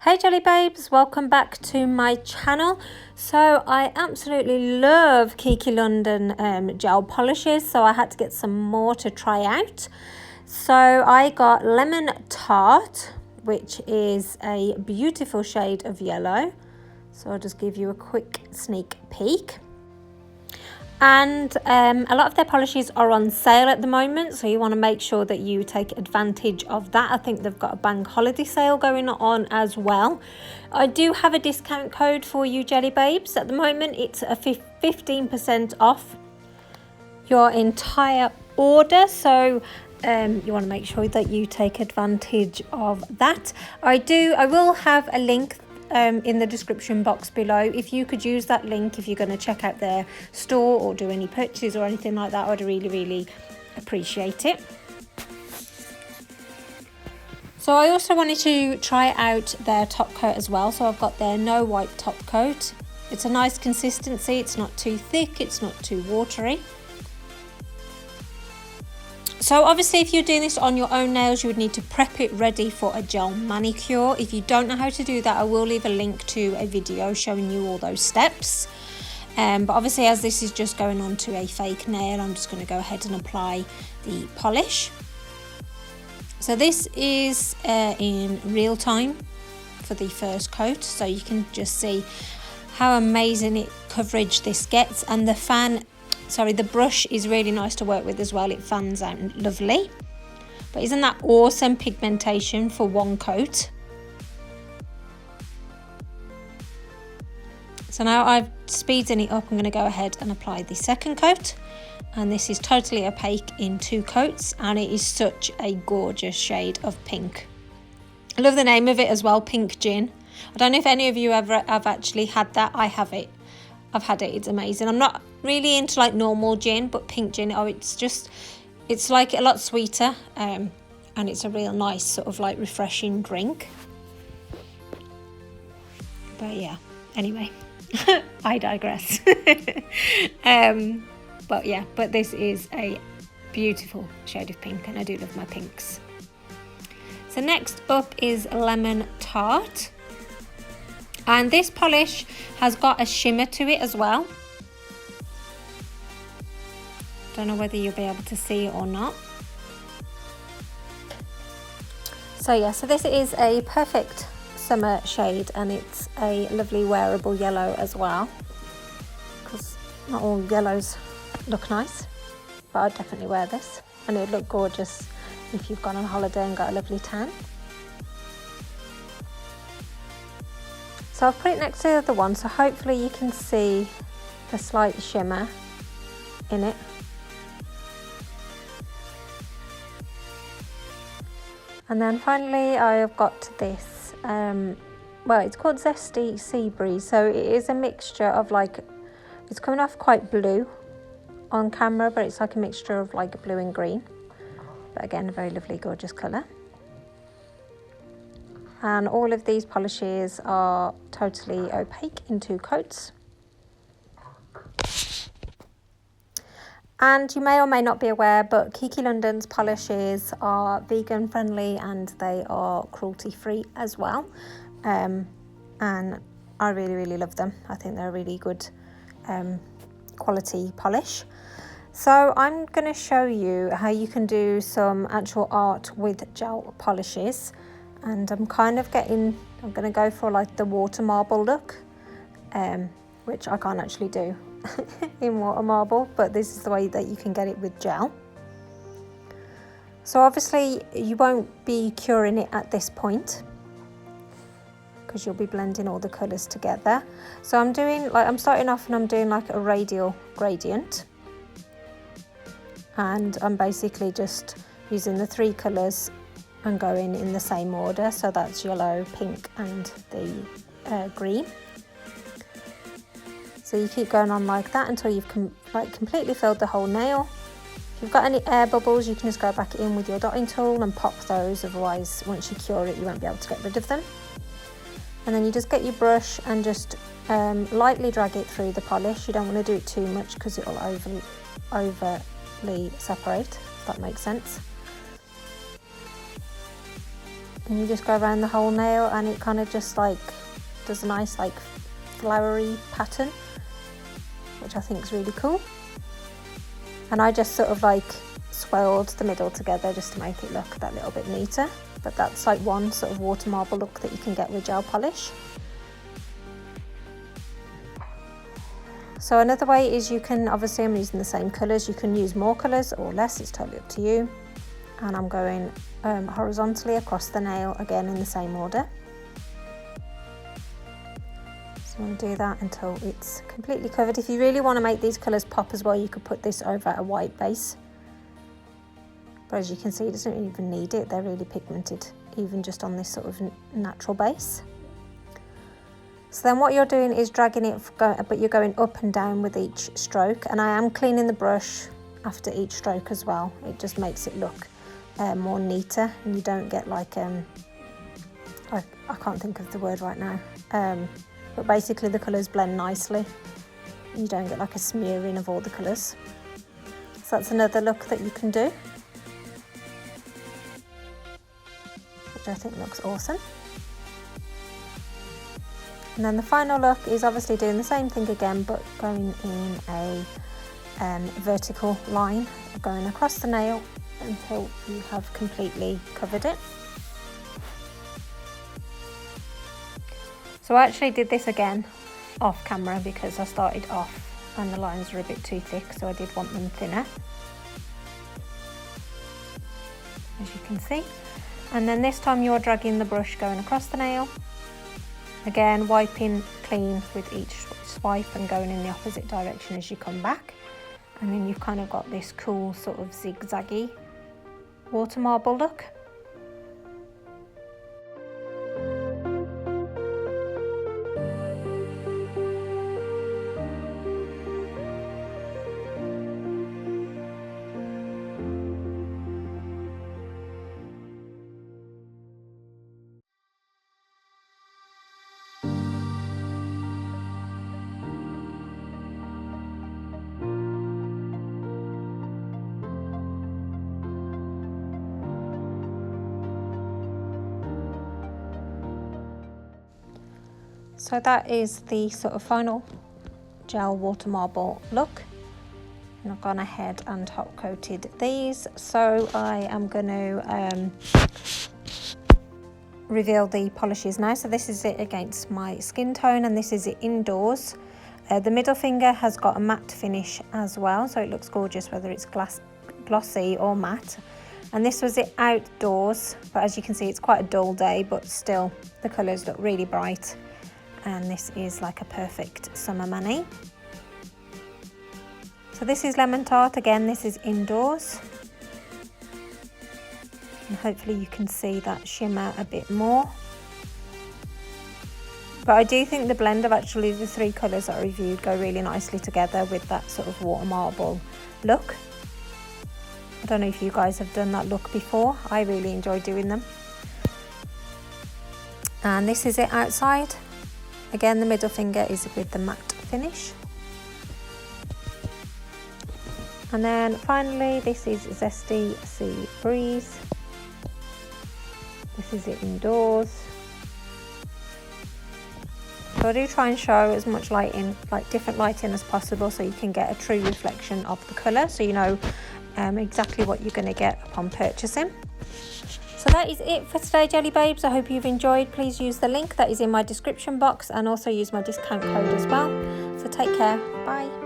Hey Jelly Babes, welcome back to my channel. So I absolutely love Kiki London gel polishes, so I had to get some more to try out. So I got Lemon Tart, which is a beautiful shade of yellow. So I'll just give you a quick sneak peek. And a lot of their polishes are on sale at the moment, so you want to make sure that you take advantage of that. I think they've got a bank holiday sale going on as well. I do have a discount code for you Jelly Babes. At the moment it's a 15% off your entire order, so you want to make sure that you take advantage of that. I will have a link in the description box below. If you could use that link if you're going to check out their store or do any purchases or anything like that, I'd really appreciate it. So I also wanted to try out their top coat as well. So I've got their No Wipe Top Coat. It's a nice consistency, it's not too thick, it's not too watery. So obviously if you're doing this on your own nails, you would need to prep it ready for a gel manicure. If you don't know how to do that, I will leave a link to a video showing you all those steps. But obviously as this is just going on to a fake nail, I'm just going to go ahead and apply the polish. So this is in real time for the first coat, so you can just see how amazing coverage this gets, and the brush is really nice to work with as well. It fans out lovely. But isn't that awesome pigmentation for one coat? So now I've speeded it up, I'm going to go ahead and apply the second coat. And this is totally opaque in 2 coats, and it is such a gorgeous shade of pink. I love the name of it as well, Pink Gin. I don't know if any of you have actually had that. I have it. I've had it, it's amazing. I'm not really into like normal gin, but pink gin, it's like a lot sweeter, and it's a real nice sort of like refreshing drink. But yeah, anyway, I digress. But this is a beautiful shade of pink, and I do love my pinks. So next up is Lemon Tart. And this polish has got a shimmer to it as well. Don't know whether you'll be able to see it or not. So yeah, so this is a perfect summer shade, and it's a lovely wearable yellow as well, because not all yellows look nice, but I'd definitely wear this, and it'd look gorgeous if you've gone on holiday and got a lovely tan. So I've put it next to the other one, so hopefully you can see the slight shimmer in it. And then finally I've got this, well, it's called Zesty Sea Breeze. So it is a mixture of it's coming off quite blue on camera, but it's like a mixture of like blue and green. But again, a very lovely, gorgeous colour. And all of these polishes are totally opaque in 2 coats. And you may or may not be aware, but Kiki London's polishes are vegan friendly and they are cruelty free as well. And I really love them. I think they're a really good quality polish. So I'm going to show you how you can do some actual art with gel polishes. And I'm going to go for like the water marble look, which I can't actually do in water marble, but this is the way that you can get it with gel. So obviously you won't be curing it at this point, because you'll be blending all the colours together. So I'm starting off and I'm doing like a radial gradient, and I'm basically just using the 3 colours and going in the same order. So that's yellow, pink and the green. So you keep going on like that until you've completely filled the whole nail. If you've got any air bubbles, you can just go back in with your dotting tool and pop those, otherwise once you cure it you won't be able to get rid of them. And then you just get your brush and just lightly drag it through the polish. You don't want to do it too much because it'll overly separate, if that makes sense. And you just go around the whole nail, and it kind of just like does a nice like flowery pattern, which I think is really cool. And I just sort of like swirled the middle together just to make it look that little bit neater. But that's like one sort of water marble look that you can get with gel polish. So another way is you can, obviously I'm using the same colours, you can use more colours or less, it's totally up to you. And I'm going horizontally across the nail again in the same order. So I'm going to do that until it's completely covered. If you really want to make these colours pop as well, you could put this over a white base. But as you can see, it doesn't even need it, they're really pigmented, even just on this sort of natural base. So then what you're doing is dragging it, but you're going up and down with each stroke. And I am cleaning the brush after each stroke as well. It just makes it look more neater, and you don't get like, I can't think of the word right now. But basically the colours blend nicely. You don't get like a smearing of all the colours. So that's another look that you can do, which I think looks awesome. And then the final look is obviously doing the same thing again, but going in a vertical line, going across the nail until you have completely covered it. So I actually did this again off camera because I started off and the lines were a bit too thick, so I did want them thinner, as you can see. And then this time you're dragging the brush going across the nail. Again, wiping clean with each swipe and going in the opposite direction as you come back. And then you've kind of got this cool sort of zigzaggy water marble look. So that is the sort of final gel water marble look. And I've gone ahead and top coated these. So I am going to reveal the polishes now. So this is it against my skin tone, and this is it indoors. The middle finger has got a matte finish as well, so it looks gorgeous whether it's glossy or matte. And this was it outdoors, but as you can see it's quite a dull day, but still the colours look really bright. And this is like a perfect summer mani. So this is Lemon Tart, again this is indoors. And hopefully you can see that shimmer a bit more. But I do think the blend of actually the three colours that I reviewed go really nicely together with that sort of water marble look. I don't know if you guys have done that look before, I really enjoy doing them. And this is it outside. Again, the middle finger is with the matte finish. And then finally, this is Zesty Sea Breeze. This is it indoors. So I do try and show as much lighting, like different lighting as possible, so you can get a true reflection of the colour, so you know exactly what you're going to get upon purchasing. So that is it for today, Jelly Babes. I hope you've enjoyed. Please use the link that is in my description box and also use my discount code as well. So take care. Bye.